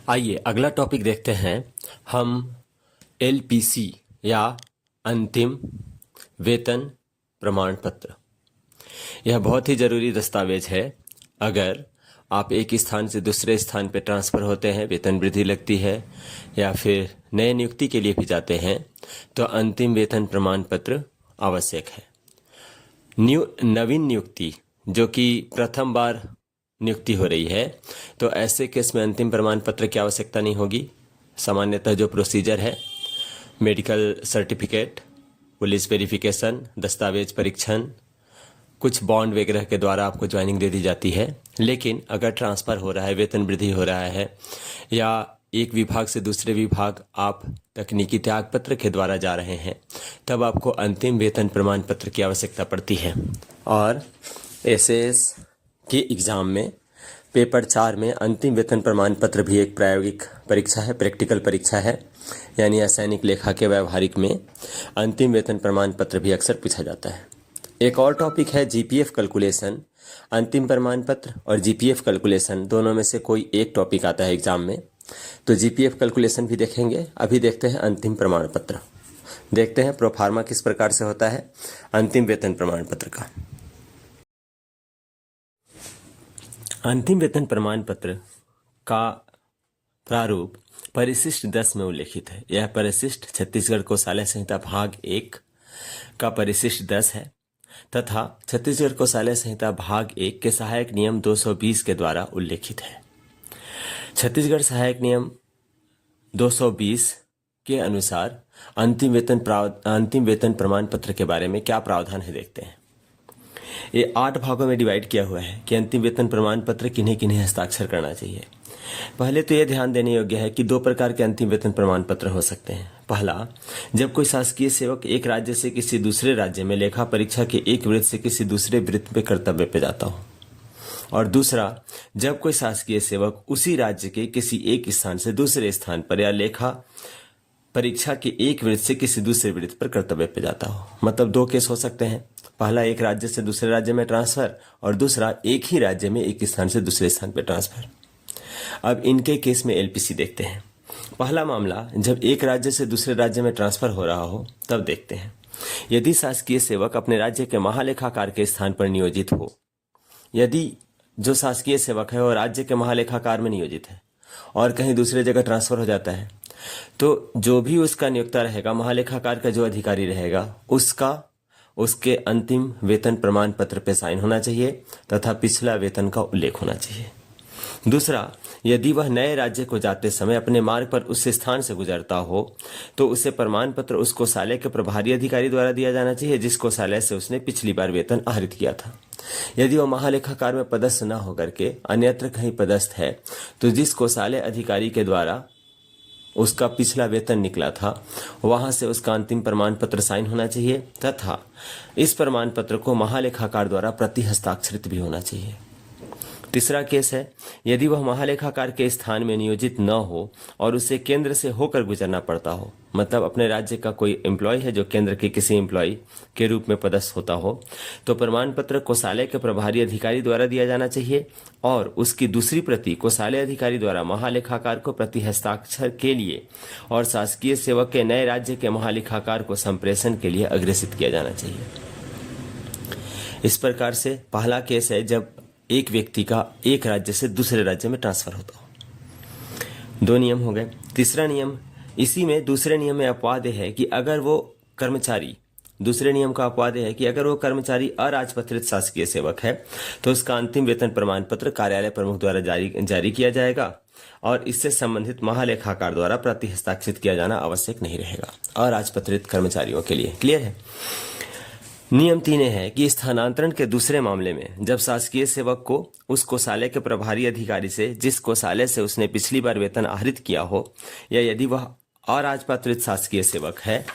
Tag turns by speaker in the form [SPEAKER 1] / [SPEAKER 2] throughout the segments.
[SPEAKER 1] आइए अगला टॉपिक देखते हैं हम एलपीसी या अंतिम वेतन प्रमाण पत्र। यह बहुत ही ज़रूरी दस्तावेज है। अगर आप एक स्थान से दूसरे स्थान पर ट्रांसफ़र होते हैं, वेतन वृद्धि लगती है या फिर नए नियुक्ति के लिए भी जाते हैं तो अंतिम वेतन प्रमाण पत्र आवश्यक है। नवीन नियुक्ति जो कि प्रथम बार नियुक्ति हो रही है तो ऐसे केस में अंतिम प्रमाण पत्र की आवश्यकता नहीं होगी। सामान्यतः जो प्रोसीजर है, मेडिकल सर्टिफिकेट, पुलिस वेरिफिकेशन, दस्तावेज परीक्षण, कुछ बॉन्ड वगैरह के द्वारा आपको ज्वाइनिंग दे दी जाती है। लेकिन अगर ट्रांसफ़र हो रहा है, वेतन वृद्धि हो रहा है या एक विभाग से दूसरे विभाग आप तकनीकी त्याग पत्र के द्वारा जा रहे हैं तब आपको अंतिम वेतन प्रमाण पत्र की आवश्यकता पड़ती है। और एसएएस के एग्ज़ाम में पेपर 4 में अंतिम वेतन प्रमाण पत्र भी एक प्रायोगिक परीक्षा है, प्रैक्टिकल परीक्षा है, यानी असैनिक लेखा के व्यवहारिक में अंतिम वेतन प्रमाण पत्र भी अक्सर पूछा जाता है। एक और टॉपिक है जीपीएफ कैलकुलेशन। अंतिम प्रमाण पत्र और जीपीएफ कैलकुलेशन दोनों में से कोई एक टॉपिक आता है एग्जाम में, तो जीपीएफ कैलकुलेशन भी देखेंगे। अभी देखते हैं अंतिम प्रमाण पत्र। देखते हैं प्रोफार्मा किस प्रकार से होता है अंतिम वेतन प्रमाण पत्र का। अंतिम वेतन प्रमाण पत्र का प्रारूप परिशिष्ट 10 में उल्लेखित है। यह परिशिष्ट छत्तीसगढ़ कोषालय संहिता भाग 1 का परिशिष्ट 10 है तथा छत्तीसगढ़ कोषालय संहिता भाग 1 के सहायक नियम 220 के द्वारा उल्लेखित है। छत्तीसगढ़ सहायक नियम 220 के अनुसार अंतिम वेतन प्रमाण पत्र के बारे में क्या प्रावधान है देखते हैं। ये 8 भागों में डिवाइड किया हुआ है कि अंतिम वेतन प्रमाण पत्र किन्हें किन्हें हस्ताक्षर करना चाहिए। पहले तो यह ध्यान देने योग्य है कि 2 प्रकार के अंतिम वेतन प्रमाण पत्र हो सकते हैं। पहला, जब कोई शासकीय सेवक एक राज्य से किसी दूसरे राज्य में लेखा परीक्षा के एक वृत्त से किसी दूसरे वृत्त में कर्तव्य पे जाता हो। और दूसरा, जब कोई शासकीय सेवक उसी राज्य के किसी एक स्थान से दूसरे स्थान पर या लेखा परीक्षा के एक वृत्त से किसी दूसरे वृत्त पर कर्तव्य पे जाता हो। मतलब 2 केस हो सकते हैं। पहला, एक राज्य से दूसरे राज्य में ट्रांसफर, और दूसरा, एक ही राज्य में एक स्थान से दूसरे स्थान पर ट्रांसफर। अब इनके केस में एलपीसी देखते हैं। पहला मामला, जब एक राज्य से दूसरे राज्य में ट्रांसफर हो रहा हो तब देखते हैं। यदि शासकीय सेवक अपने राज्य के महालेखाकार के स्थान पर नियोजित हो, यदि जो शासकीय सेवक है वो राज्य के महालेखाकार में नियोजित है और कहीं दूसरे जगह ट्रांसफर हो जाता है, तो जो भी उसका नियोक्ता रहेगा, महालेखाकार का जो अधिकारी रहेगा, उसके अंतिम वेतन प्रमाण पत्र पे साइन होना चाहिए तथा पिछला वेतन का उल्लेख होना चाहिए। दूसरा, यदि वह नए राज्य को जाते समय अपने मार्ग पर उस स्थान से गुजरता हो तो उसे प्रमाण पत्र उस कोषालय के प्रभारी अधिकारी द्वारा दिया जाना चाहिए जिस कोषालय से उसने पिछली बार वेतन आहरित किया था। यदि वह महालेखाकार में पदस्थ न होकर के अन्यत्र कहीं पदस्थ है तो जिस कोषालय अधिकारी के द्वारा उसका पिछला वेतन निकला था वहां से उसका अंतिम प्रमाण पत्र साइन होना चाहिए तथा इस प्रमाण पत्र को महालेखाकार द्वारा प्रति हस्ताक्षरित भी होना चाहिए। तीसरा केस है, यदि वह महालेखाकार के स्थान में नियोजित न हो और उसे केंद्र से होकर गुजरना पड़ता हो, मतलब अपने राज्य का कोई एम्प्लॉय है जो केंद्र के किसी एम्प्लॉय के रूप में पदस्थ होता हो, तो प्रमाण पत्र कोषालय के प्रभारी अधिकारी द्वारा दिया जाना चाहिए और उसकी दूसरी प्रति कोषालय अधिकारी द्वारा महालेखाकार को प्रति हस्ताक्षर के लिए और शासकीय सेवक के नए राज्य के महालेखाकार को संप्रेषण के लिए अग्रेसित किया जाना चाहिए। इस प्रकार से पहला केस है जब एक व्यक्ति का एक राज्य से दूसरे राज्य में ट्रांसफर होता हो। 2 नियम हो गए। तीसरा नियम, इसी में दूसरे नियम में अपवाद है कि अगर वो कर्मचारी, दूसरे नियम का अपवाद है कि अगर वो कर्मचारी अराजपत्रित शासकीय सेवक है तो उसका अंतिम वेतन प्रमाण पत्र कार्यालय प्रमुख द्वारा जारी किया जाएगा और इससे संबंधित महालेखाकार द्वारा प्रति हस्ताक्षरित किया जाना आवश्यक नहीं रहेगा अराजपत्रित कर्मचारियों के लिए। क्लियर है। नियम 3 है कि स्थानांतरण के दूसरे मामले में जब शासकीय सेवक को उस कोषालय के प्रभारी अधिकारी से जिस कोषालय से उसने पिछली बार वेतन आहरित किया हो या यदि वह अराजपत्रित शासकीय सेवक है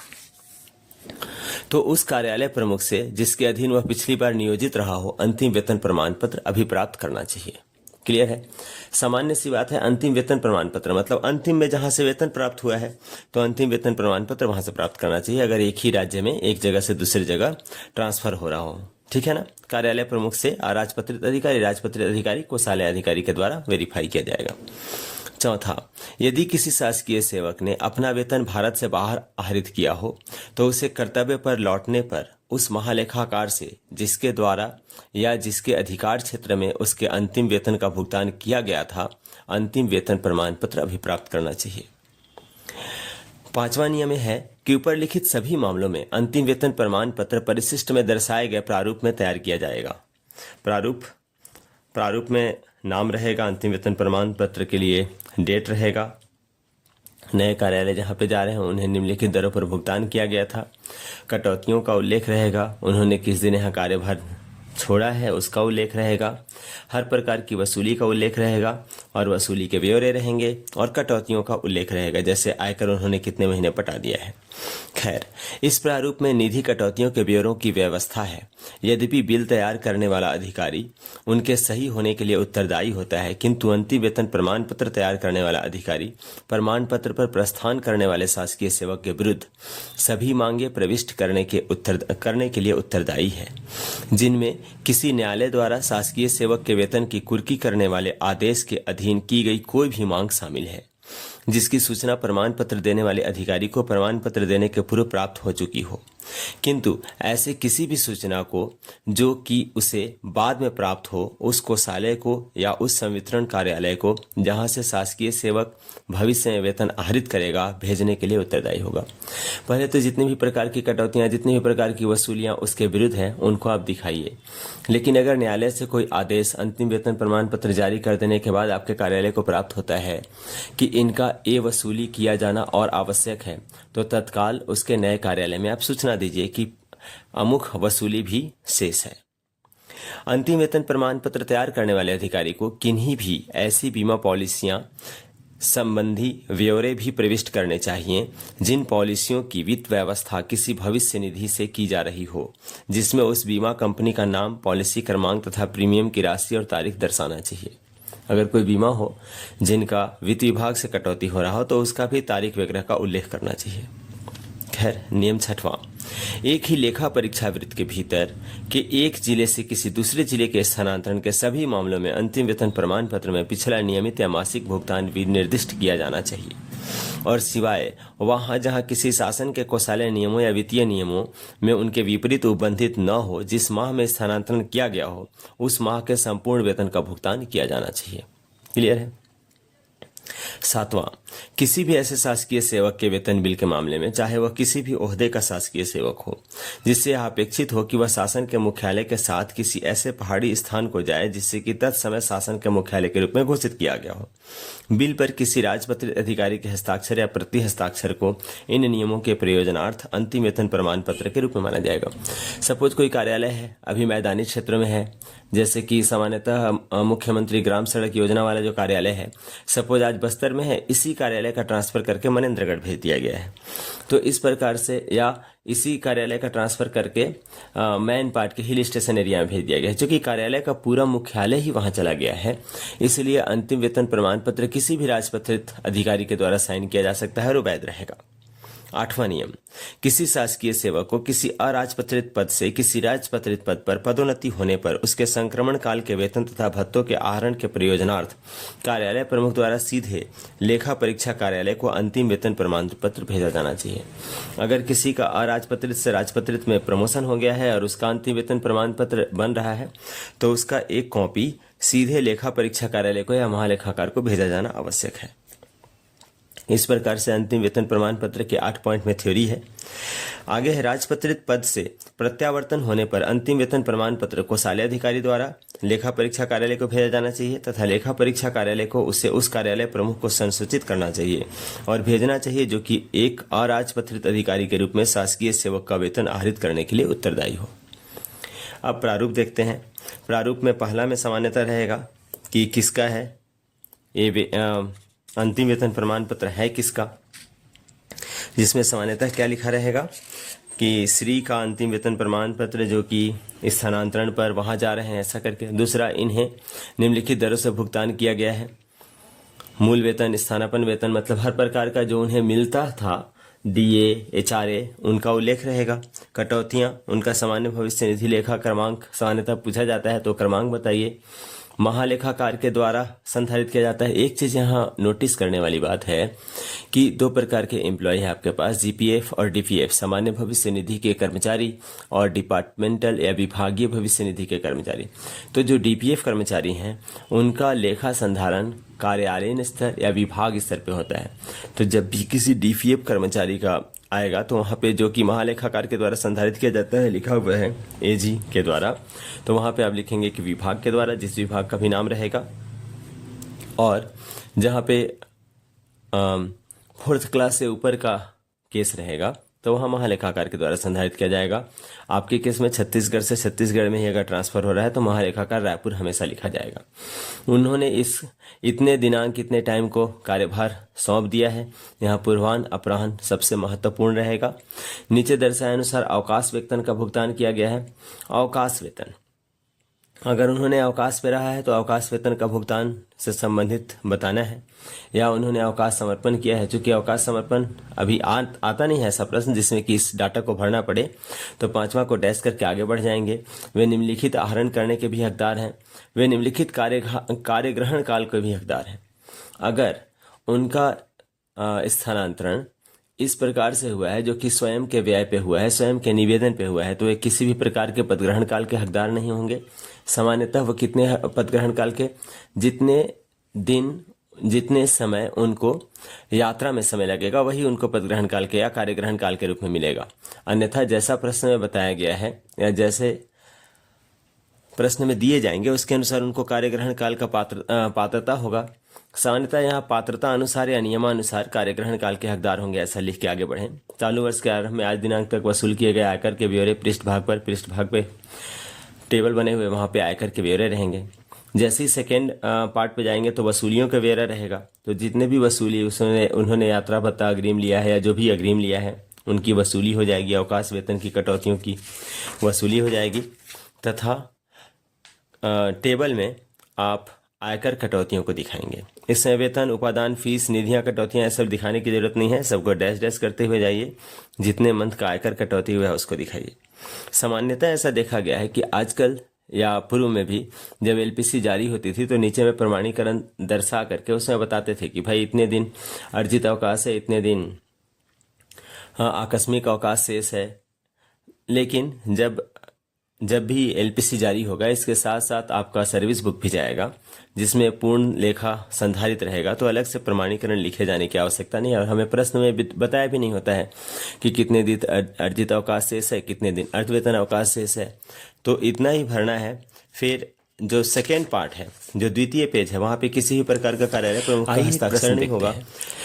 [SPEAKER 1] तो उस कार्यालय प्रमुख से जिसके अधीन वह पिछली बार नियोजित रहा हो अंतिम वेतन प्रमाण पत्र अभिप्राप्त करना चाहिए। क्लियर है। सामान्य सी बात है, अंतिम वेतन प्रमाण पत्र मतलब अंतिम में जहां से वेतन प्राप्त हुआ है तो अंतिम वेतन प्रमाण पत्र वहां से प्राप्त करना चाहिए अगर एक ही राज्य में एक जगह से दूसरी जगह ट्रांसफर हो रहा हो। ठीक है ना। कार्यालय प्रमुख से अराजपत्रित अधिकारी, राजपत्रित अधिकारी, कोषालय अधिकारी के द्वारा वेरीफाई किया जाएगा। चौथा, यदि किसी शासकीय सेवक ने अपना वेतन भारत से बाहर आहरित किया हो तो उसे कर्तव्य पर लौटने पर उस महालेखाकार से जिसके द्वारा या जिसके अधिकार क्षेत्र में उसके अंतिम वेतन का भुगतान किया गया था अंतिम वेतन प्रमाण पत्र अभिप्राप्त करना चाहिए। पांचवा नियम है कि ऊपर लिखित सभी मामलों में अंतिम वेतन प्रमाण पत्र परिशिष्ट में दर्शाए गए प्रारूप में तैयार किया जाएगा। प्रारूप में नाम रहेगा, अंतिम वेतन प्रमाण पत्र के लिए डेट रहेगा, नए कार्यालय जहां पे जा रहे हैं उन्हें निम्नलिखित दरों पर भुगतान किया गया था, कटौतियों का उल्लेख रहेगा, उन्होंने किस दिन यहाँ कार्यभार छोड़ा है उसका उल्लेख रहेगा, हर प्रकार की वसूली का उल्लेख रहेगा और वसूली के ब्यौरे रहेंगे और कटौतियों का उल्लेख रहेगा, जैसे आयकर उन्होंने कितने महीने पटा दिया है। खैर, इस प्रारूप में निधि कटौतियों के ब्यौरों की व्यवस्था है। यद्यपि बिल तैयार करने वाला अधिकारी उनके सही होने के लिए उत्तरदायी होता है, किंतु अंतिम वेतन प्रमाण पत्र तैयार करने वाला अधिकारी प्रमाण पत्र पर प्रस्थान करने वाले शासकीय सेवक के विरुद्ध सभी मांगे प्रविष्ट करने के लिए उत्तरदायी है, जिनमें किसी न्यायालय द्वारा शासकीय सेवक के वेतन की कुर्की करने वाले आदेश के अधीन की गई कोई भी मांग शामिल है, जिसकी सूचना प्रमाण पत्र देने वाले अधिकारी को प्रमाण पत्र देने के पूर्व प्राप्त हो चुकी हो, किंतु ऐसे किसी भी सूचना को जो कि उसे बाद में प्राप्त हो उस कोषालय को या उस संवितरण कार्यालय को जहां से शासकीय सेवक भविष्य में वेतन आहरित करेगा भेजने के लिए उत्तरदायी होगा। पहले तो जितनी भी प्रकार की कटौतियां, जितनी भी प्रकार की वसूलियां उसके विरुद्ध हैं उनको आप दिखाइए, लेकिन अगर न्यायालय से कोई आदेश अंतिम वेतन प्रमाण पत्र जारी कर देने के बाद आपके कार्यालय को प्राप्त होता है कि इनका ये वसूली किया जाना और आवश्यक है, तो तत्काल उसके नए कार्यालय में आप सूचना दीजिए कि अमुक वसूली भी शेष है। अंतिम वेतन प्रमाण पत्र तैयार करने वाले अधिकारी को किन्हीं भी ऐसी बीमा पॉलिसियां संबंधी ब्यौरे भी प्रविष्ट करने चाहिए जिन पॉलिसियों की वित्त व्यवस्था किसी भविष्य निधि से की जा रही हो, जिसमें उस बीमा कंपनी का नाम, पॉलिसी क्रमांक तथा प्रीमियम की राशि और तारीख दर्शाना चाहिए। अगर कोई बीमा हो जिनका वित्त विभाग से कटौती हो रहा हो तो उसका भी तारीख वगैरह का उल्लेख करना चाहिए। खैर, नियम छठवां, एक ही लेखा परीक्षा वृत्त के भीतर के एक जिले से किसी दूसरे जिले के स्थानांतरण के सभी मामलों में अंतिम वेतन प्रमाण पत्र में पिछला नियमित या मासिक भुगतान भी निर्दिष्ट किया जाना चाहिए, और सिवाय वहां जहां किसी शासन के कोषालय नियमों या वित्तीय नियमों में उनके विपरीत उल्लंघित न हो, जिस माह में स्थानांतरण किया गया हो उस माह के संपूर्ण वेतन का भुगतान किया जाना चाहिए। क्लियर है। सातवां, किसी भी ऐसे शासकीय सेवक के वेतन बिल के मामले में, चाहे वह किसी भी ओहदे का शासकीय सेवक हो, जिससे यह अपेक्षित हो कि वह शासन के मुख्यालय के साथ किसी ऐसे पहाड़ी स्थान को जाए जिससे कि तत्समय शासन के मुख्यालय के रूप में घोषित किया गया हो, बिल पर किसी राजपत्रित अधिकारी के हस्ताक्षर या प्रति हस्ताक्षर को इन नियमों के प्रयोजनार्थ अंतिम वेतन प्रमाण पत्र के रूप में माना जाएगा। सपोज कोई कार्यालय है, अभी मैदानी क्षेत्र में है, जैसे कि सामान्यतः मुख्यमंत्री ग्राम सड़क योजना वाला जो कार्यालय है, सपोज आज बस्तर में है, इसी कार्यालय का ट्रांसफर करके मनेंद्रगढ़ भेज दिया गया है, तो इस प्रकार से, या इसी कार्यालय का ट्रांसफर करके मैन पार्ट के हिल स्टेशन एरिया में भेज दिया गया है, क्योंकि कार्यालय का पूरा मुख्यालय ही वहां चला गया है, इसलिए अंतिम वेतन प्रमाण पत्र किसी भी राजपत्रित अधिकारी के द्वारा साइन किया जा सकता है और वैध रहेगा। आठवां नियम, किसी शासकीय सेवक को किसी अराजपत्रित पद से किसी राजपत्रित पद पर पदोन्नति होने पर उसके संक्रमण काल के वेतन तथा भत्तों के आहरण के प्रयोजनार्थ कार्यालय प्रमुख द्वारा सीधे लेखा परीक्षा कार्यालय को अंतिम वेतन प्रमाण पत्र भेजा जाना चाहिए। अगर किसी का अराजपत्रित से राजपत्रित में प्रमोशन हो गया है और उसका अंतिम वेतन प्रमाण पत्र बन रहा है तो उसका एक कॉपी सीधे लेखा परीक्षा कार्यालय को या महालेखाकार को भेजा जाना आवश्यक है। इस प्रकार से अंतिम वेतन प्रमाण पत्र के 8 पॉइंट में थ्योरी है। आगे है, राजपत्रित पद से प्रत्यावर्तन होने पर अंतिम वेतन प्रमाण पत्र कोषालय अधिकारी द्वारा लेखा परीक्षा कार्यालय को भेजा जाना चाहिए तथा लेखा परीक्षा कार्यालय को उसे उस कार्यालय प्रमुख को संसूचित करना चाहिए और भेजना चाहिए जो कि एक अराजपत्रित अधिकारी के रूप में शासकीय सेवक का वेतन आहरित करने के लिए उत्तरदायी हो। अब प्रारूप देखते हैं। प्रारूप में पहला में सामान्यतः रहेगा कि किसका है ये अंतिम वेतन प्रमाण पत्र है किसका, जिसमें सामान्यतः क्या लिखा रहेगा कि श्री का अंतिम वेतन प्रमाण पत्र जो कि स्थानांतरण पर वहां जा रहे हैं ऐसा करके। दूसरा, इन्हें निम्नलिखित दरों से भुगतान किया गया है। मूल वेतन, स्थानापन्न वेतन मतलब हर प्रकार का जो उन्हें मिलता था, डीए, एचआरए, उनका उल्लेख रहेगा। कटौतियां, उनका सामान्य भविष्य निधि लेखा क्रमांक सामान्यतः पूछा जाता है तो क्रमांक बताइए। महालेखाकार के द्वारा संधारित किया जाता है। एक चीज यहाँ नोटिस करने वाली बात है कि दो प्रकार के एम्प्लॉय है आपके पास, जीपीएफ और डीपीएफ, सामान्य भविष्य निधि के कर्मचारी और डिपार्टमेंटल या विभागीय भविष्य निधि के कर्मचारी। तो जो डीपीएफ कर्मचारी हैं उनका लेखा संधारण कार्यालयीन स्तर या विभाग स्तर पे होता है। तो जब भी किसी डीपीएफ कर्मचारी का आएगा तो वहाँ पे जो कि महालेखाकार के द्वारा संधारित किया जाता है, लिखा हुआ है एजी के द्वारा, तो वहाँ पे आप लिखेंगे कि विभाग के द्वारा, जिस विभाग का भी नाम रहेगा। और जहाँ पे 4th क्लास से ऊपर का केस रहेगा तो वहाँ महालेखाकार के द्वारा संधारित किया जाएगा। आपके केस में छत्तीसगढ़ से छत्तीसगढ़ में ही अगर ट्रांसफर हो रहा है तो महालेखाकार रायपुर हमेशा लिखा जाएगा। उन्होंने इस इतने दिनांक इतने टाइम को कार्यभार सौंप दिया है। यहाँ पूर्वाह्न अपराह्न सबसे महत्वपूर्ण रहेगा। नीचे दर्शाए अनुसार अवकाश वेतन का भुगतान किया गया है। अवकाश वेतन, अगर उन्होंने अवकाश पे रहा है तो अवकाश वेतन का भुगतान से संबंधित बताना है, या उन्होंने अवकाश समर्पण किया है। चूंकि अवकाश समर्पण अभी आता नहीं है ऐसा प्रश्न जिसमें कि इस डाटा को भरना पड़े, तो 5वां को डैश करके आगे बढ़ जाएंगे। वे निम्नलिखित आहरण करने के भी हकदार हैं। वे निम्नलिखित कार्यग्रहण काल के भी हकदार हैं। अगर उनका स्थानांतरण इस प्रकार से हुआ है जो कि स्वयं के व्यय पे हुआ है, स्वयं के निवेदन पे हुआ है, तो वे किसी भी प्रकार के पदग्रहण काल के हकदार नहीं होंगे। सामान्यतः वो कितने पदग्रहण काल के, जितने दिन जितने समय उनको यात्रा में समय लगेगा वही उनको पदग्रहण काल के या कार्यग्रहण काल के रूप में मिलेगा। अन्यथा जैसा प्रश्न में बताया गया है या जैसे प्रश्न में दिए जाएंगे उसके अनुसार उनको कार्यग्रहण काल का पात्रता होगा। सामान्यतः यहाँ पात्रता अनुसार या नियमानुसार कार्यग्रहण काल के हकदार होंगे, ऐसा लिख के आगे बढ़ें। चालू वर्ष के आरंभ में आज दिनांक तक वसूल किए गए आयकर के ब्यौरे पृष्ठभाग पे टेबल बने हुए, वहाँ पे आयकर के ब्यौरे रहेंगे। जैसे ही सेकेंड पार्ट पे जाएंगे तो वसूलियों का ब्यौरा रहेगा। तो जितने भी वसूली उन्होंने यात्रा भत्ता अग्रिम लिया है या जो भी अग्रिम लिया है उनकी वसूली हो जाएगी। अवकाश वेतन की कटौतियों की वसूली हो जाएगी। तथा टेबल में आप आयकर कटौतियों को दिखाएंगे। इसमें वेतन, उपादान, फीस, निधियां, कटौतियां ये सब दिखाने की जरूरत नहीं है। सबको डैश डैश करते हुए जाइए। जितने मंथ का आयकर कटौती हुआ है उसको दिखाइए। सामान्यतः ऐसा देखा गया है कि आजकल या पूर्व में भी जब एलपीसी जारी होती थी तो नीचे में प्रमाणीकरण दर्शा करके उसमें बताते थे कि भाई इतने दिन अर्जित अवकाश है, इतने दिन आकस्मिक अवकाश शेष है। लेकिन जब भी एलपीसी जारी होगा इसके साथ साथ आपका सर्विस बुक भी जाएगा जिसमें पूर्ण लेखा संधारित रहेगा, तो अलग से प्रमाणीकरण लिखे जाने की आवश्यकता नहीं है। और हमें प्रश्न में बताया भी नहीं होता है कि कितने दिन अर्जित अवकाश शेष है, कितने दिन अर्धवेतन अवकाश शेष है, तो इतना ही भरना है। फिर जो सेकेंड पार्ट है, जो द्वितीय पेज है, वहाँ पे किसी भी प्रकार का कार्यालय प्रमुख का हस्ताक्षर नहीं होगा।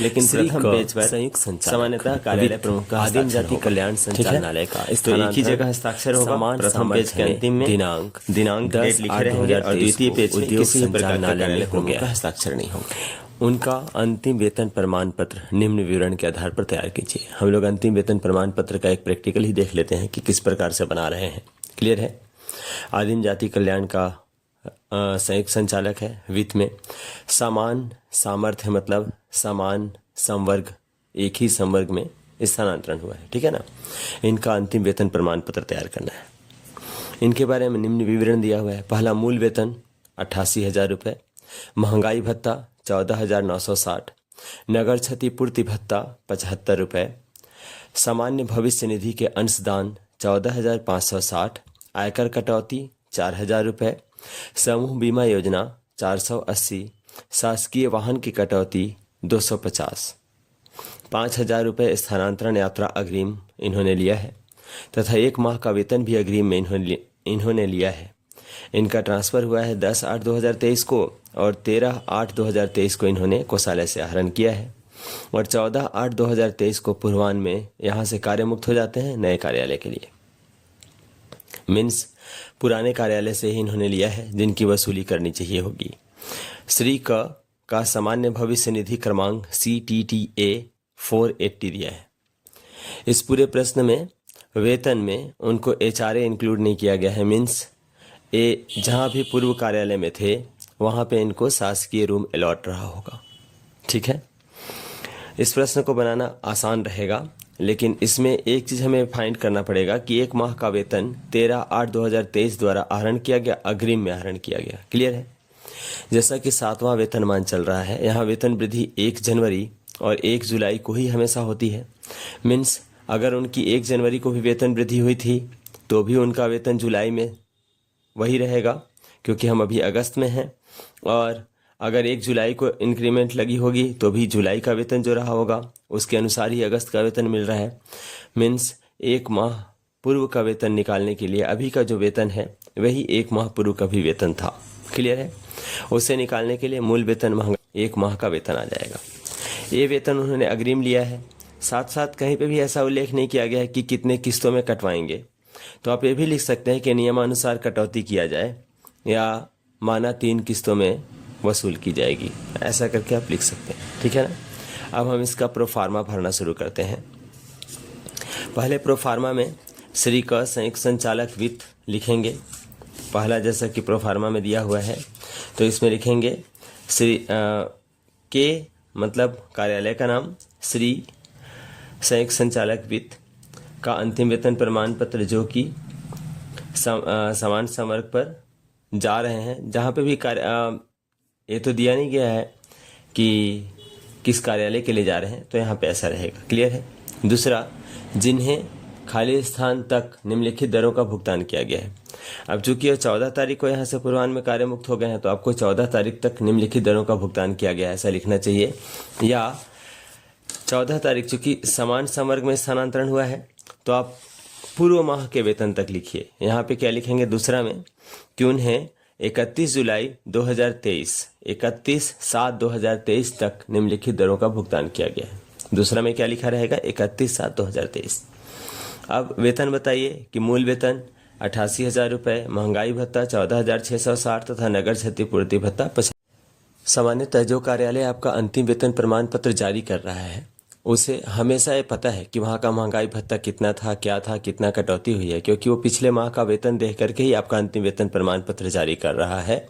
[SPEAKER 1] लेकिन प्रथम पेज पर संयुक्त सामान्यतः कार्यालय प्रमुख का आदिम जाति कल्याण संचालनालय का तो एक ही जगह हस्ताक्षर होगा। प्रथम पेज के अंतिम में दिनांक डेट लिखे रहेंगे और द्वितीय पेज में किसी भी प्रकार का कार्यालय प्रमुख का हस्ताक्षर नहीं होगा। उनका अंतिम वेतन प्रमाण पत्र निम्न विवरण के आधार पर तैयार कीजिए। हम लोग अंतिम वेतन प्रमाण पत्र का एक प्रैक्टिकल ही देख लेते हैं कि किस प्रकार से बना रहे हैं। क्लियर है? आदिम जाति कल्याण का संयुक्त संचालक है। वित्त में समान सामर्थ्य मतलब समान संवर्ग, एक ही संवर्ग में स्थानांतरण हुआ है, ठीक है ना। इनका अंतिम वेतन प्रमाण पत्र तैयार करना है। इनके बारे में निम्न विवरण दिया हुआ है। पहला, मूल वेतन 88,000 रुपये, महंगाई भत्ता 14,960, नगर क्षतिपूर्ति भत्ता 75 रुपये, सामान्य भविष्य निधि के अंशदान 14,560, आयकर कटौती 4,000 रुपये, समूह बीमा योजना 480, शासकीय वाहन की कटौती 250, 5,000 रुपये स्थानांतरण यात्रा अग्रिम इन्होंने लिया है तथा 1 माह का वेतन भी अग्रिम में इन्होंने लिया है। इनका ट्रांसफर हुआ है 10/8/2023 को और 13/8/2023 को इन्होंने कोषालय से आहरण किया है और 14/8/2023 को पूर्वाह्न में यहाँ से कार्य मुक्त हो जाते हैं नए कार्यालय के लिए। मीन्स पुराने कार्यालय से ही इन्होंने लिया है जिनकी वसूली करनी चाहिए होगी। श्री का सामान्य भविष्य निधि क्रमांक CTTA 480 दिया है। इस पूरे प्रश्न में वेतन में उनको HRA इंक्लूड नहीं किया गया है। मीन्स जहाँ भी पूर्व कार्यालय में थे वहाँ पे इनको शासकीय रूम अलॉट रहा होगा, ठीक है। इस प्रश्न को बनाना आसान रहेगा, लेकिन इसमें एक चीज़ हमें फाइंड करना पड़ेगा कि 1 माह का वेतन 13/8/2023 द्वारा आहरण किया गया, अग्रिम में आहरण किया गया। क्लियर है? जैसा कि 7वां वेतनमान चल रहा है, यहाँ वेतन वृद्धि 1 जनवरी और 1 जुलाई को ही हमेशा होती है। मीन्स अगर उनकी 1 जनवरी को भी वेतन वृद्धि हुई थी तो भी उनका वेतन जुलाई में वही रहेगा, क्योंकि हम अभी अगस्त में हैं। और अगर 1 जुलाई को इंक्रीमेंट लगी होगी तो भी जुलाई का वेतन जो रहा होगा उसके अनुसार ही अगस्त का वेतन मिल रहा है। मीन्स 1 माह पूर्व का वेतन निकालने के लिए अभी का जो वेतन है वही 1 माह पूर्व का भी वेतन था। क्लियर है? उसे निकालने के लिए मूल वेतन महंगा 1 माह का वेतन आ जाएगा। ये वेतन उन्होंने अग्रिम लिया है। साथ साथ कहीं पे भी ऐसा उल्लेख नहीं किया गया है कि कितने किस्तों में कटवाएंगे, तो आप ये भी लिख सकते हैं कि नियमानुसार कटौती किया जाए या माना 3 किस्तों में वसूल की जाएगी, ऐसा करके आप लिख सकते हैं। ठीक है ना? अब हम इसका प्रोफार्मा भरना शुरू करते हैं। पहले प्रोफार्मा में श्री क संयुक्त संचालक वित्त लिखेंगे। पहला जैसा कि प्रोफार्मा में दिया हुआ है तो इसमें लिखेंगे श्री के मतलब कार्यालय का नाम, श्री संयुक्त संचालक वित्त का अंतिम वेतन प्रमाण पत्र जो कि समान संवर्ग पर जा रहे हैं। जहाँ पे भी ये तो दिया नहीं गया है कि किस कार्यालय के लिए जा रहे हैं, तो यहाँ पे ऐसा रहेगा। क्लियर है? दूसरा, जिन्हें खाली स्थान तक निम्नलिखित दरों का भुगतान किया गया है। अब चूंकि 14 तारीख को यहाँ से पूर्वान्ह में कार्य मुक्त हो गए हैं तो आपको 14 तारीख तक निम्नलिखित दरों का भुगतान किया गया है ऐसा लिखना चाहिए। या 14 तारीख चूंकि समान संवर्ग में स्थानांतरण हुआ है तो आप पूर्व माह के वेतन तक लिखिए। यहाँ पे क्या लिखेंगे दूसरा में कि उन्हें 31 जुलाई 2023 31/7/2023 तक निम्नलिखित दरों का भुगतान किया गया है। दूसरा में क्या लिखा रहेगा? 31/7/2023। अब वेतन बताइए कि मूल वेतन 88,000 रुपये, महंगाई भत्ता 14,660 तथा नगर क्षतिपूर्ति भत्ता 50। सामान्यतः जो कार्यालय आपका अंतिम वेतन प्रमाण पत्र जारी कर रहा है उसे हमेशा ये पता है कि वहाँ का महंगाई भत्ता कितना था, क्या था, कितना कटौती हुई है, क्योंकि वो पिछले माह का वेतन देख करके ही आपका अंतिम वेतन प्रमाण पत्र जारी कर रहा है।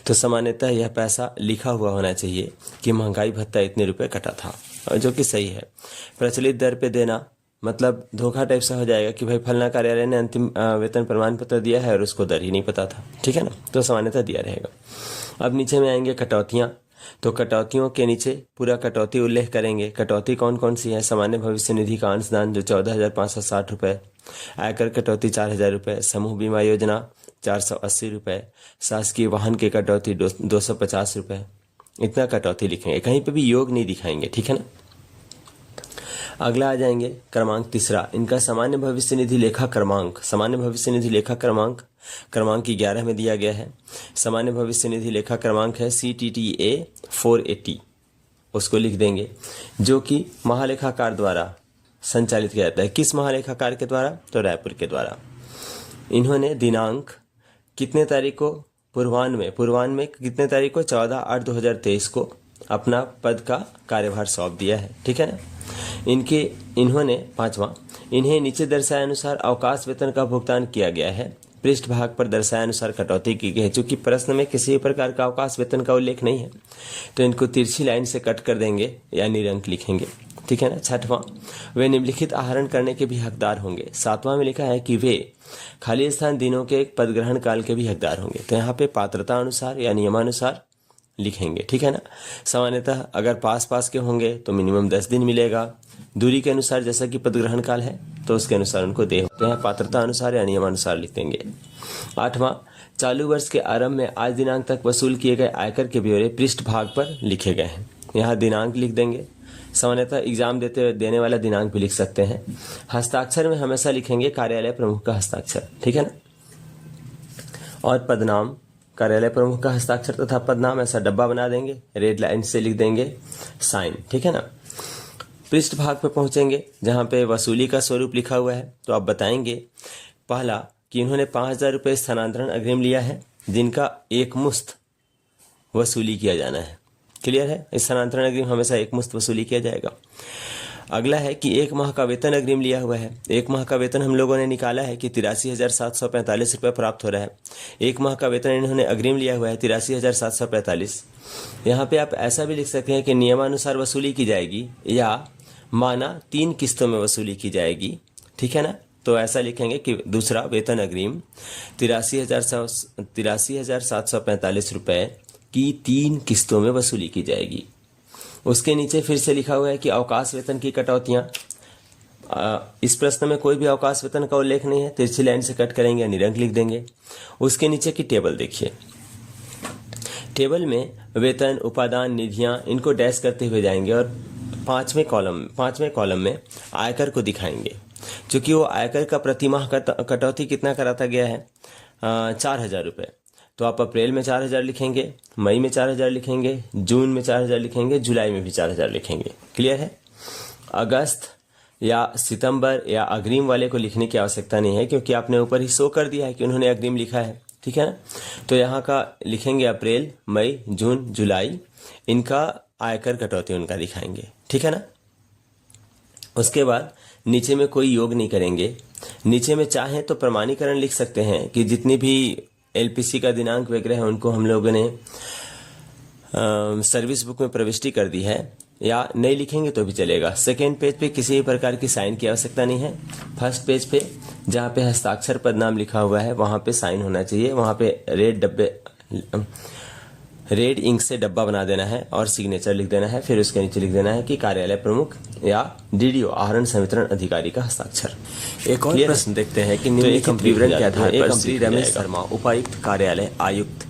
[SPEAKER 1] तो सामान्यतः यह पैसा लिखा हुआ होना चाहिए कि महंगाई भत्ता इतने रुपए कटा था, जो कि सही है। प्रचलित दर पे देना मतलब धोखा टाइप सा हो जाएगा कि भाई फलना कार्यालय ने अंतिम वेतन प्रमाण पत्र दिया है और उसको दर ही नहीं पता था। ठीक है ना? तो सामान्यतः दिया रहेगा। अब नीचे में आएंगे कटौतियाँ। तो कटौतियों के नीचे पूरा कटौती उल्लेख करेंगे। कटौती कौन कौन सी है? सामान्य भविष्य निधि का अंशदान जो 14,560 रुपये, आयकर कटौती 4,000 रुपये, समूह बीमा योजना 480 रुपये, शासकीय वाहन की कटौती 250 रुपये। इतना कटौती लिखेंगे, कहीं पे भी योग नहीं दिखाएंगे। ठीक है ना? अगला आ जाएंगे क्रमांक तीसरा, इनका सामान्य भविष्य निधि लेखा क्रमांक। सामान्य भविष्य निधि लेखा क्रमांक क्रमांक 11 में दिया गया है। सामान्य भविष्य निधि लेखा क्रमांक है CTTA 480, उसको लिख देंगे, जो कि महालेखाकार द्वारा संचालित किया जाता है। किस महालेखाकार के द्वारा? तो रायपुर के द्वारा। इन्होंने दिनांक कितने तारीख को? पूर्वान्ह में कितने तारीख को? 14/8/2023 को अपना पद का कार्यभार सौंप दिया है। ठीक है ना? इन्होंने पांचवा, इन्हें नीचे दर्शाए अनुसार अवकाश वेतन का भुगतान किया गया है। पृष्ठ भाग पर दर्शाए अनुसार कटौती की गई है। चूंकि प्रश्न में किसी प्रकार का अवकाश वेतन का उल्लेख नहीं है तो इनको तिरछी लाइन से कट कर देंगे या निरंक लिखेंगे। ठीक है ना? छठवां, वे निम्नलिखित आहरण करने के भी हकदार होंगे। 7वां में लिखा है कि वे खाली स्थान दिनों के पदग्रहण काल के भी हकदार होंगे। तो यहाँ पे पात्रता अनुसार या नियमानुसार लिखेंगे। ठीक है ना? सामान्यतः अगर पास के होंगे तो मिनिमम 10 दिन मिलेगा। दूरी के अनुसार जैसा कि पदग्रहण काल है तो उसके अनुसार उनको दे होते हैं। पात्रता अनुसार या नियमानुसार लिख देंगे। 8वां, चालू वर्ष के आरंभ में आज दिनांक तक वसूल किए गए आयकर के ब्यौरे पृष्ठ भाग पर लिखे गए हैं। यहाँ दिनांक लिख देंगे। सामान्यतः एग्जाम देने वाला दिनांक भी लिख सकते हैं। हस्ताक्षर में हमेशा लिखेंगे कार्यालय प्रमुख का हस्ताक्षर। ठीक है ना? और पदनाम कार्यालय प्रमुख का हस्ताक्षर तथा पदनाम ऐसा डब्बा बना देंगे, रेड लाइन से लिख देंगे साइन। ठीक है ना? पृष्ठ भाग पे पहुंचेंगे जहां पे वसूली का स्वरूप लिखा हुआ है तो आप बताएंगे पहला कि इन्होंने 5,000 रुपये स्थानांतरण अग्रिम लिया है जिनका एक मुश्त वसूली किया जाना है। क्लियर है? स्थानांतरण अग्रिम हमेशा एक मुश्त वसूली किया जाएगा। अगला है कि 1 माह का वेतन अग्रिम लिया हुआ है। 1 माह का वेतन हम लोगों ने निकाला है कि 83,745 रुपये प्राप्त हो रहा है। 1 माह का वेतन इन्होंने अग्रिम लिया हुआ है 83,745। यहाँ पे आप ऐसा भी लिख सकते हैं कि नियमानुसार वसूली की जाएगी या माना 3 किस्तों में वसूली की जाएगी। ठीक है ना? तो ऐसा लिखेंगे कि दूसरा वेतन अग्रिम 83,745 रुपये की 3 किस्तों में वसूली की जाएगी। उसके नीचे फिर से लिखा हुआ है कि अवकाश वेतन की कटौतियां। इस प्रश्न में कोई भी अवकाश वेतन का उल्लेख नहीं है, तिरछी लाइन से कट करेंगे या निरंक लिख देंगे। उसके नीचे की टेबल देखिए, टेबल में वेतन, उपादान, निधियां, इनको डैश करते हुए जाएंगे और पांचवें कॉलम में आयकर को दिखाएंगे। क्योंकि वो आयकर का प्रतिमाह कटौती कितना कराता गया है, 4,000 रुपये। तो आप अप्रैल में 4,000 लिखेंगे, मई में 4,000 लिखेंगे, जून में 4,000 लिखेंगे, जुलाई में भी 4,000 लिखेंगे। क्लियर है? अगस्त या सितंबर या अग्रिम वाले को लिखने की आवश्यकता नहीं है, क्योंकि आपने ऊपर ही शो कर दिया है कि उन्होंने अग्रिम लिखा है। ठीक है ना? तो यहाँ का लिखेंगे अप्रैल, मई, जून, जुलाई, इनका आयकर कटौती उनका दिखाएंगे। ठीक है ना? उसके बाद नीचे में कोई योग नहीं करेंगे। नीचे में चाहें तो प्रमाणीकरण लिख सकते हैं कि जितनी भी एलपीसी का दिनांक वगैरह है उनको हम लोगों ने सर्विस बुक में प्रविष्टि कर दी है, या नहीं लिखेंगे तो भी चलेगा। सेकेंड पेज पे किसी भी प्रकार की साइन की आवश्यकता नहीं है। फर्स्ट पेज पे जहाँ पे हस्ताक्षर पद नाम लिखा हुआ है वहाँ पे साइन होना चाहिए। वहाँ पे रेड इंक से डब्बा बना देना है और सिग्नेचर लिख देना है। फिर उसके नीचे लिख देना है कि कार्यालय प्रमुख या डीडीओ आहरण संवितरण अधिकारी का हस्ताक्षर। एक और प्रश्न देखते हैं कि निम्नलिखित विवरण के आधार पर श्री रमेश शर्मा, उपायुक्त कार्यालय, आयुक्त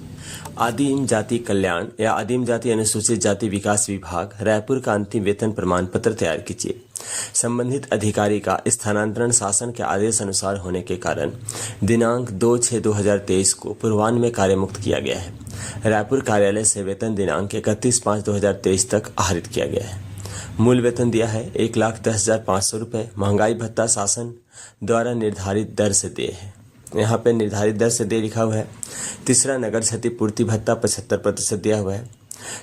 [SPEAKER 1] आदिम जाति कल्याण या आदिम जाति अनुसूचित जाति विकास विभाग, रायपुर का अंतिम वेतन प्रमाण पत्र तैयार कीजिए। संबंधित अधिकारी का स्थानांतरण शासन के आदेश अनुसार होने के कारण दिनांक 2/6/2023 को पूर्वाह्न में कार्यमुक्त किया गया है। रायपुर कार्यालय से वेतन दिनांक 31/5/2023 तक आहरित किया गया है। मूल वेतन दिया है 1,10,500 रुपये। महंगाई भत्ता शासन द्वारा निर्धारित दर से देय है। यहाँ पे निर्धारित दर से दे लिखा हुआ है। तीसरा, नगर क्षतिपूर्ति भत्ता 75% दिया हुआ है।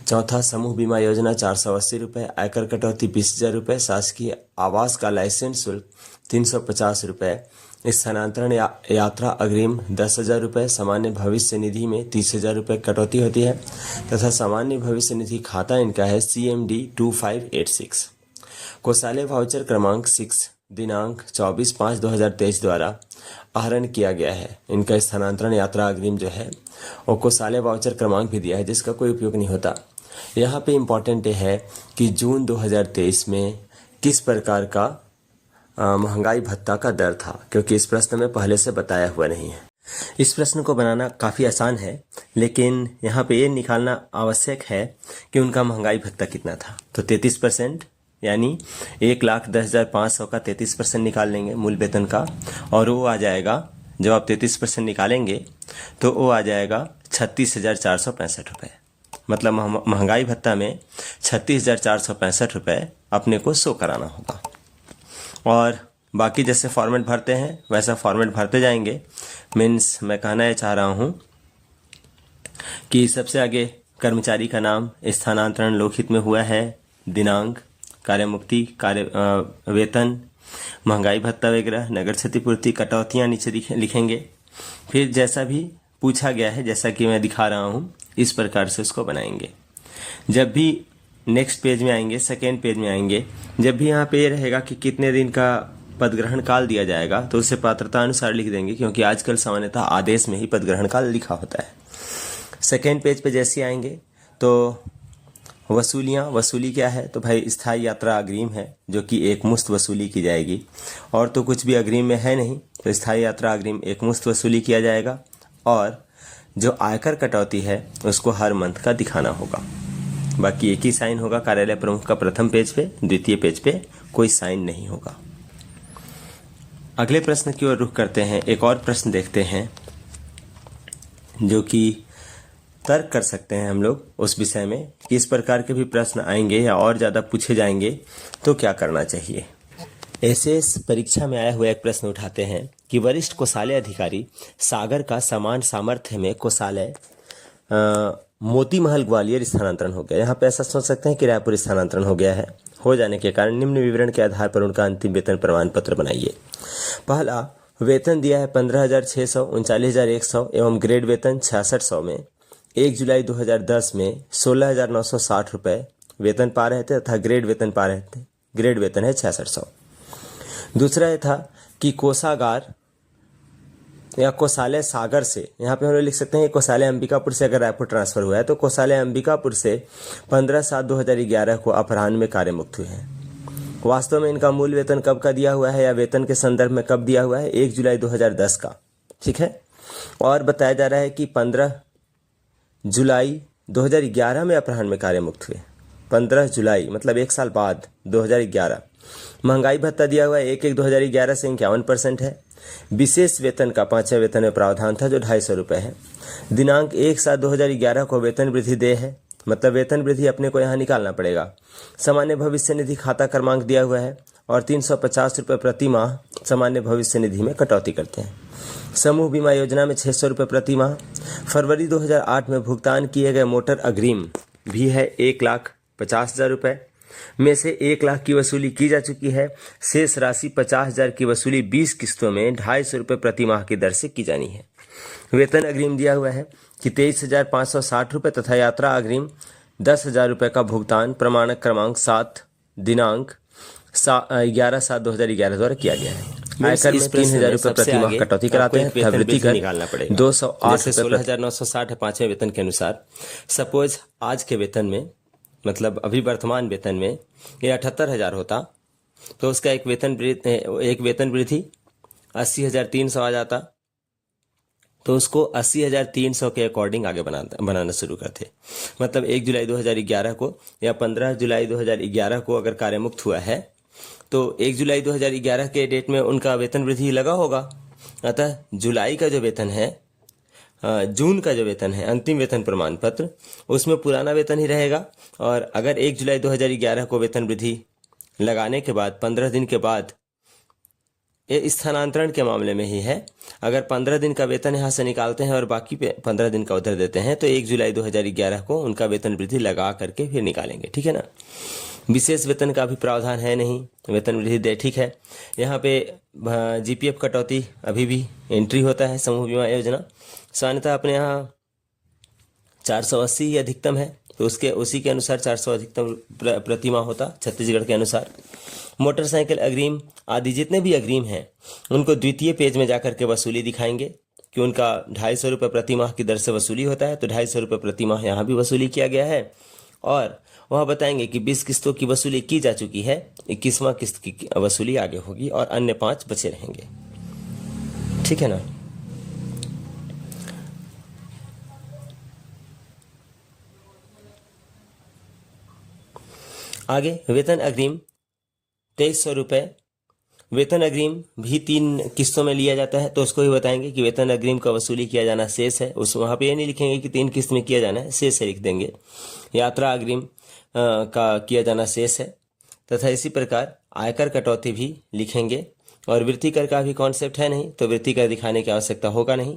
[SPEAKER 1] चौथा, समूह बीमा योजना 480 रुपये। आयकर कटौती 20,000 रुपये। शासकीय आवास का लाइसेंस शुल्क 350 रुपये। स्थानांतरण यात्रा अग्रिम 10,000 रुपये। सामान्य भविष्य निधि में 30,000 रुपये कटौती होती है तथा सामान्य भविष्य निधि खाता इनका है CMD 2586। कोषालय वाउचर क्रमांक 6 दिनांक 24/5/2023 द्वारा आहरण किया गया है। इनका स्थानांतरण यात्रा अग्रिम जो है वो कोषालय वाउचर क्रमांक भी दिया है जिसका कोई उपयोग नहीं होता। यहाँ पे इम्पोर्टेंट है कि जून 2023 में किस प्रकार का महंगाई भत्ता का दर था, क्योंकि इस प्रश्न में पहले से बताया हुआ नहीं है। इस प्रश्न को बनाना काफ़ी आसान है, लेकिन यहाँ पे ये निकालना आवश्यक है कि उनका महंगाई भत्ता कितना था। तो 33%, यानी 1,10,500 का 33% निकाल लेंगे मूल वेतन का, और वो आ जाएगा, जब आप 33% निकालेंगे तो वो आ जाएगा 36,465 रुपये। मतलब महंगाई भत्ता में 36,465 रुपये अपने को शो कराना होगा। और बाकी जैसे फॉर्मेट भरते हैं वैसा फॉर्मेट भरते जाएंगे। मीन्स मैं कहना ये चाह रहा हूँ कि सबसे आगे कर्मचारी का नाम, स्थानांतरण लोकहित में हुआ है, दिनांक, कार्यमुक्ति, वेतन, महंगाई भत्ता वगैरह, नगर क्षतिपूर्ति, कटौतियाँ नीचे लिखेंगे। फिर जैसा भी पूछा गया है, जैसा कि मैं दिखा रहा हूँ, इस प्रकार से उसको बनाएंगे। जब भी नेक्स्ट पेज में आएंगे, सेकेंड पेज में आएंगे, जब भी यहाँ पे ये रहेगा कि कितने दिन का पदग्रहण काल दिया जाएगा तो उसे पात्रता अनुसार लिख देंगे, क्योंकि आजकल सामान्यतः आदेश में ही पदग्रहण काल लिखा होता है। सेकेंड पेज पे जैसे आएंगे तो वसूली क्या है, तो भाई स्थायी यात्रा अग्रिम है जो कि एक मुश्त वसूली की जाएगी, और तो कुछ भी अग्रिम में है नहीं, तो स्थायी यात्रा अग्रिम एक मुश्त वसूली किया जाएगा। और जो आयकर कटौती है उसको हर मंथ का दिखाना होगा। बाकी एक ही साइन होगा कार्यालय प्रमुख का प्रथम पेज पे, द्वितीय पेज पे कोई साइन नहीं होगा। अगले प्रश्न की ओर रुख करते हैं। एक और प्रश्न देखते हैं जो कि तर्क कर सकते हैं हम लोग उस विषय में कि इस प्रकार के भी प्रश्न आएंगे या और ज़्यादा पूछे जाएंगे तो क्या करना चाहिए। एसएस परीक्षा में आया हुआ एक प्रश्न उठाते हैं कि वरिष्ठ कोषालय अधिकारी सागर का समान सामर्थ्य में कोषालय मोती महल ग्वालियर स्थानांतरण हो गया। यहाँ पे ऐसा सोच सकते हैं कि रायपुर स्थानांतरण हो गया है। हो जाने के कारण निम्न विवरण के आधार पर उनका अंतिम वेतन प्रमाण पत्र बनाइए। पहला, वेतन दिया है 15,600, 39,100 एवं ग्रेड वेतन 6600 में 1 जुलाई 2010 में 16,960 रुपये वेतन पा रहे थे तथा ग्रेड वेतन पा रहे थे। ग्रेड वेतन है 6600। दूसरा ये था कि कोषागार या कोषालय सागर से, यहाँ पे हम लोग लिख सकते हैं कोषालय अंबिकापुर से अगर रायपुर ट्रांसफर हुआ है तो कोषालय अंबिकापुर से 15/7/2011 को अपराह्न में कार्यमुक्त हुए हैं। वास्तव में इनका मूल वेतन कब का दिया हुआ है या वेतन के संदर्भ में कब दिया हुआ है? 1 जुलाई 2010 का। ठीक है, और बताया जा रहा है कि 15 जुलाई 2011 में अपराह्न में कार्यमुक्त हुए। 15 जुलाई मतलब 1 साल बाद 2011। महंगाई भत्ता दिया हुआ है 1/1/2011 से 51% है। विशेष वेतन का 5वें वेतन में प्रावधान था जो 250 रुपये है। दिनांक 1/7/2011 को वेतन वृद्धि देय है, मतलब वेतन वृद्धि अपने को यहाँ निकालना पड़ेगा। सामान्य भविष्य निधि खाता क्रमांक दिया हुआ है और 350 रुपये प्रति माह सामान्य भविष्य निधि में कटौती करते हैं। समूह बीमा योजना में 600 रुपये प्रति माह। फरवरी 2008 में भुगतान किए गए मोटर अग्रिम भी है 1,50,000 रुपये में से 1 लाख की वसूली की जा चुकी है। शेष राशि 50,000 की वसूली 20 किस्तों में 250 रुपये प्रति माह की दर से की जानी है। वेतन अग्रिम दिया हुआ है कि 23,560 रुपये तथा यात्रा अग्रिम 10,000 रुपये का भुगतान प्रमाणक क्रमांक 7 दिनांक 11/7/2011 द्वारा किया गया है। आयकर में 3,000 रुपये प्रति माह कटौती कराते हैं तथा वृद्धि कर निकालना पड़ेगा 208 रुपये 16,960 है 5वें वेतन के अनुसार। सपोज आज के वेतन में मतलब अभी वर्तमान वेतन में ये 78,000 होता तो उसका एक वेतन वृद्धि 80,300 आ जाता, तो उसको 80,300 के अकॉर्डिंग आगे बनाना शुरू करते। मतलब 1 जुलाई 2011 को या 15 जुलाई 2011 को अगर कार्यमुक्त हुआ है तो 1 जुलाई 2011 के डेट में उनका वेतन वृद्धि लगा होगा। अतः जुलाई का जो वेतन है, जून का जो वेतन है अंतिम वेतन प्रमाण पत्र, उसमें पुराना वेतन ही रहेगा। और अगर 1 जुलाई 2011 को वेतन वृद्धि लगाने के बाद 15 दिन के बाद, ये स्थानांतरण के मामले में ही है, अगर 15 दिन का वेतन यहाँ से निकालते हैं और बाकी 15 दिन का उधर देते हैं तो 1 जुलाई 2011 को उनका वेतन वृद्धि लगा करके फिर निकालेंगे। ठीक है ना। विशेष वेतन का भी प्रावधान है नहीं, वेतन वृद्धि दे। ठीक है, यहाँ पे जीपीएफ कटौती अभी भी एंट्री होता है समूह बीमा योजना। सामान्यतः अपने यहाँ 480 ही अधिकतम है तो उसी के अनुसार 400 अधिकतम प्रति माह होता छत्तीसगढ़ के अनुसार। मोटरसाइकिल अग्रिम आदि जितने भी अग्रिम हैं उनको द्वितीय पेज में जाकर के वसूली दिखाएंगे कि उनका 250 रुपये प्रति माह की दर से वसूली होता है, तो 250 रुपये प्रति माह यहाँ भी वसूली किया गया है। और वह बताएंगे कि 20 किस्तों की वसूली की जा चुकी है, 21वां किस्त की वसूली आगे होगी और अन्य 5 बचे रहेंगे। ठीक है ना। आगे वेतन अग्रिम 2300 रुपये। वेतन अग्रिम भी 3 किस्तों में लिया जाता है, तो उसको ही बताएंगे कि वेतन अग्रिम का वसूली किया जाना शेष है। उस वहाँ पे ये नहीं लिखेंगे कि 3 किस्त में किया जाना है, शेष से लिख देंगे। यात्रा अग्रिम का किया जाना शेष है तथा इसी प्रकार आयकर कटौती भी लिखेंगे। और वृत्ति कर का भी कॉन्सेप्ट है नहीं तो वृत्ति कर दिखाने की आवश्यकता होगा नहीं,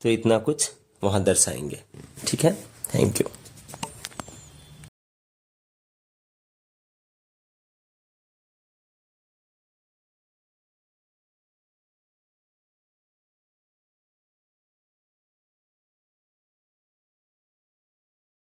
[SPEAKER 1] तो इतना कुछ वहाँ दर्शाएंगे। ठीक है, थैंक यू।